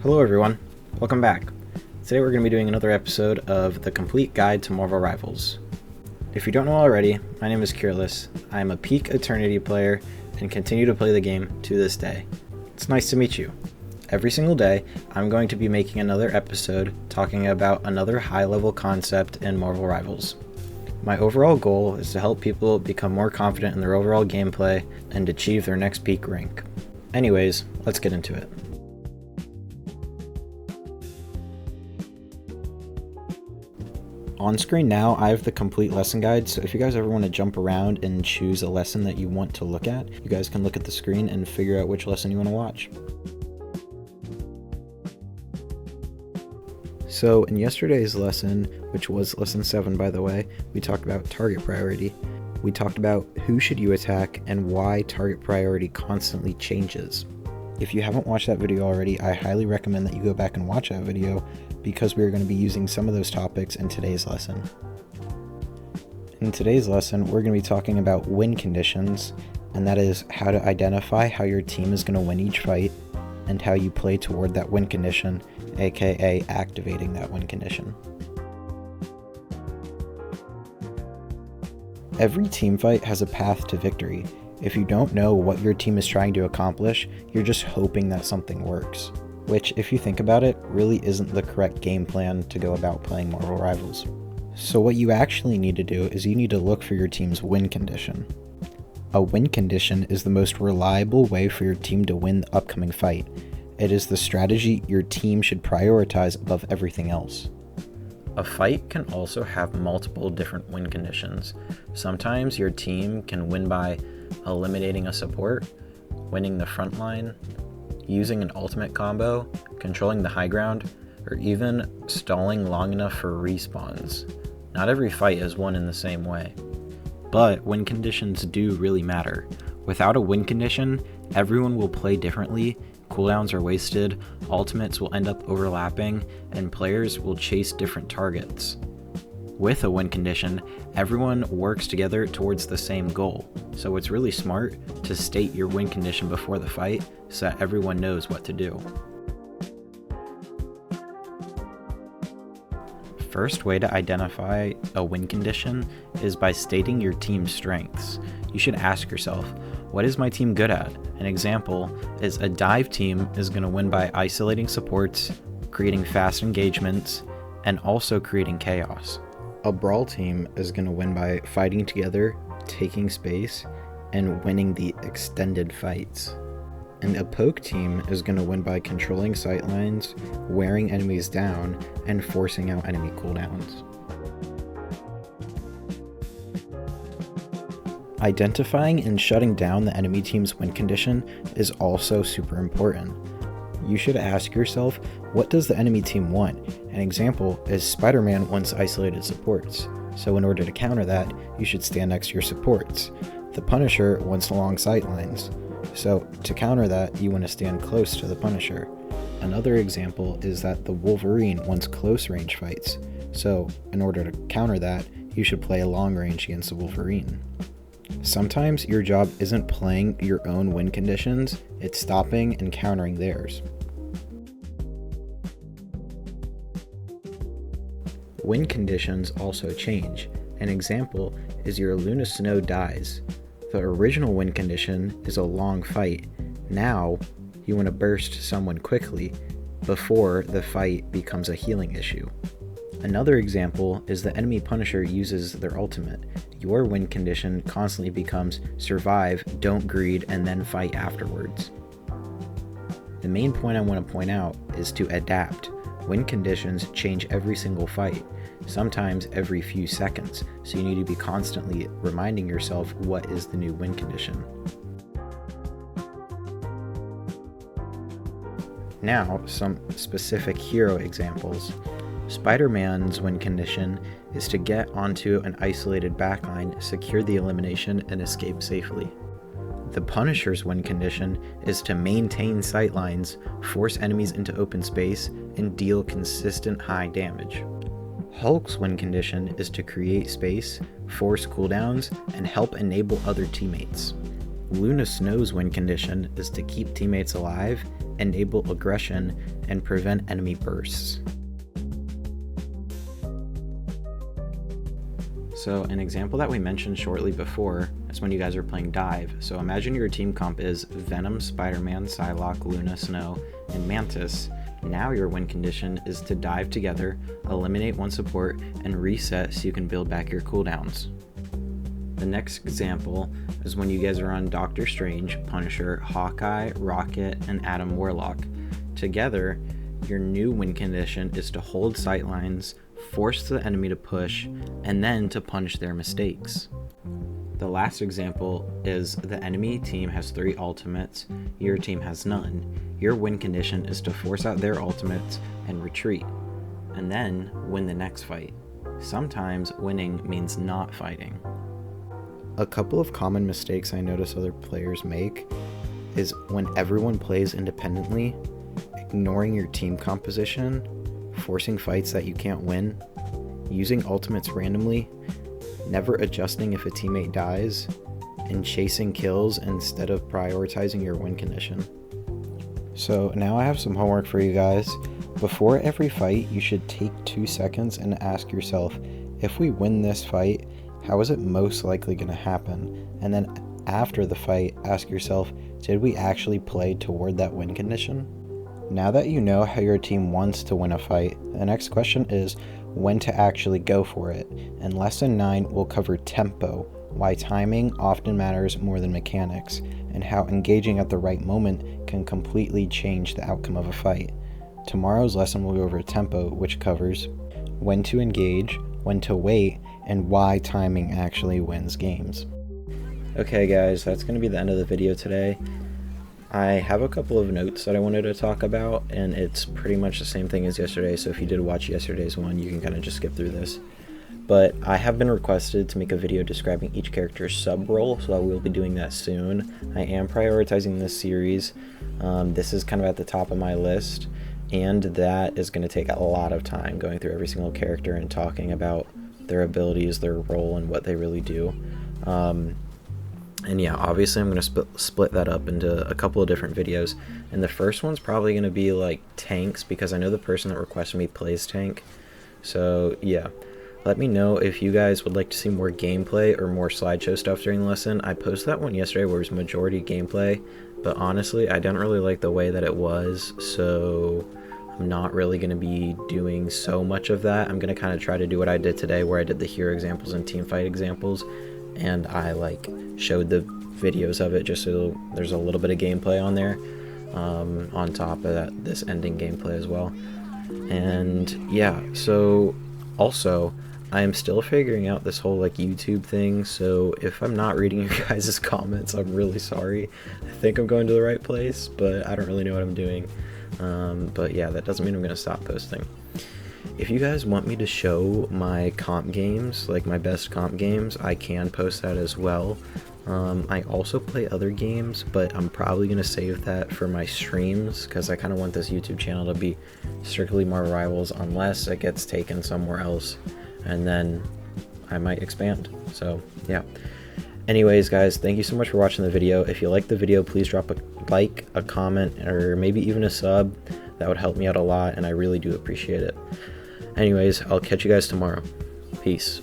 Hello everyone, welcome back. Today we're going to be doing another episode of The Complete Guide to Marvel Rivals. If you don't know already, my name is Cureless. I am a peak Eternity player and continue to play the game to this day. It's nice to meet you. Every single day, I'm going to be making another episode talking about another high-level concept in Marvel Rivals. My overall goal is to help people become more confident in their overall gameplay and achieve their next peak rank. Anyways, let's get into it. On screen now, I have the complete lesson guide, so if you guys ever want to jump around and choose a lesson that you want to look at, you guys can look at the screen and figure out which lesson you want to watch. So in yesterday's lesson, which was lesson 7 by the way, we talked about target priority. We talked about who should you attack and why target priority constantly changes. If you haven't watched that video already, I highly recommend that you go back and watch that video because we are going to be using some of those topics in today's lesson. In today's lesson, we're going to be talking about win conditions, and that is how to identify how your team is going to win each fight and how you play toward that win condition, aka activating that win condition. Every team fight has a path to victory. If you don't know what your team is trying to accomplish, you're just hoping that something works, which, if you think about it, really isn't the correct game plan to go about playing Marvel Rivals. So what you actually need to do is you need to look for your team's win condition. A win condition is the most reliable way for your team to win the upcoming fight. It is the strategy your team should prioritize above everything else. A fight can also have multiple different win conditions. Sometimes your team can win by eliminating a support, winning the front line, using an ultimate combo, controlling the high ground, or even stalling long enough for respawns. Not every fight is won in the same way. But win conditions do really matter. Without a win condition, everyone will play differently, cooldowns are wasted, ultimates will end up overlapping, and players will chase different targets. With a win condition, everyone works together towards the same goal, so it's really smart to state your win condition before the fight so that everyone knows what to do. First way to identify a win condition is by stating your team's strengths. You should ask yourself, what is my team good at? An example is a dive team is going to win by isolating supports, creating fast engagements, and also creating chaos. A brawl team is going to win by fighting together, taking space, and winning the extended fights. And a poke team is going to win by controlling sightlines, wearing enemies down, and forcing out enemy cooldowns. Identifying and shutting down the enemy team's win condition is also super important. You should ask yourself, what does the enemy team want? An example is Spider-Man wants isolated supports, so in order to counter that, you should stand next to your supports. The Punisher wants long sightlines, so to counter that, you want to stand close to the Punisher. Another example is that the Wolverine wants close range fights, so in order to counter that, you should play long range against the Wolverine. Sometimes your job isn't playing your own win conditions, it's stopping and countering theirs. Win conditions also change. An example is your Luna Snow dies. The original win condition is a long fight. Now, you want to burst someone quickly before the fight becomes a healing issue. Another example is the enemy Punisher uses their ultimate. Your win condition constantly becomes survive, don't greed, and then fight afterwards. The main point I want to point out is to adapt. Win conditions change every single fight, sometimes every few seconds, so you need to be constantly reminding yourself what is the new win condition. Now, some specific hero examples. Spider-Man's win condition is to get onto an isolated backline, secure the elimination, and escape safely. The Punisher's win condition is to maintain sightlines, force enemies into open space, and deal consistent high damage. Hulk's win condition is to create space, force cooldowns, and help enable other teammates. Luna Snow's win condition is to keep teammates alive enable aggression, and prevent enemy bursts. So an example that we mentioned shortly before is when you guys are playing Dive. So imagine your team comp is Venom, Spider-Man, Psylocke, Luna, Snow, and Mantis. Now your win condition is to dive together, eliminate one support, and reset so you can build back your cooldowns. The next example is when you guys are on Doctor Strange, Punisher, Hawkeye, Rocket, and Adam Warlock. Together, your new win condition is to hold sightlines, force the enemy to push, and then to punish their mistakes. The last example is the enemy team has 3 ultimates, your team has none. Your win condition is to force out their ultimates and retreat, and then win the next fight. Sometimes winning means not fighting. A couple of common mistakes I notice other players make is when everyone plays independently, ignoring your team composition, forcing fights that you can't win, using ultimates randomly, never adjusting if a teammate dies, and chasing kills instead of prioritizing your win condition. So now I have some homework for you guys. Before every fight, you should take 2 seconds and ask yourself, if we win this fight, how is it most likely going to happen? And then after the fight, ask yourself, did we actually play toward that win condition? Now that you know how your team wants to win a fight, the next question is when to actually go for it. In Lesson 9, we'll cover tempo, why timing often matters more than mechanics, and how engaging at the right moment can completely change the outcome of a fight. Tomorrow's lesson will go over tempo, which covers when to engage, when to wait, and why timing actually wins games. Okay guys, that's going to be the end of the video today. I have a couple of notes that I wanted to talk about, and it's pretty much the same thing as yesterday, so if you did watch yesterday's one, you can kind of just skip through this. But I have been requested to make a video describing each character's sub-role, so I will be doing that soon. I am prioritizing this series. This is kind of at the top of my list, and that is going to take a lot of time going through every single character and talking about their abilities, their role, and what they really do. And yeah, obviously I'm going to split that up into a couple of different videos, and the first one's probably going to be like tanks, because I know the person that requested me plays tank. So yeah, let me know if you guys would like to see more gameplay or more slideshow stuff during the lesson. I posted that one yesterday where it was majority gameplay, but honestly I didn't really like the way that it was, so I'm not really going to be doing so much of that. I'm going to kind of try to do what I did today, where I did the hero examples and team fight examples, and I like showed the videos of it just so there's a little bit of gameplay on there, on top of that, this ending gameplay as well. And yeah, so also I am still figuring out this whole like YouTube thing, so if I'm not reading your guys' comments, I'm really sorry. I think I'm going to the right place, but I don't really know what I'm doing. But yeah, that doesn't mean I'm gonna stop posting. If you guys want me to show my comp games, like my best comp games, I can post that as well. I also play other games, but I'm probably going to save that for my streams, because I kind of want this YouTube channel to be strictly Marvel Rivals unless it gets taken somewhere else, and then I might expand. So yeah. Anyways guys, thank you so much for watching the video. If you liked the video, please drop a like, a comment, or maybe even a sub. That would help me out a lot, and I really do appreciate it. Anyways, I'll catch you guys tomorrow. Peace.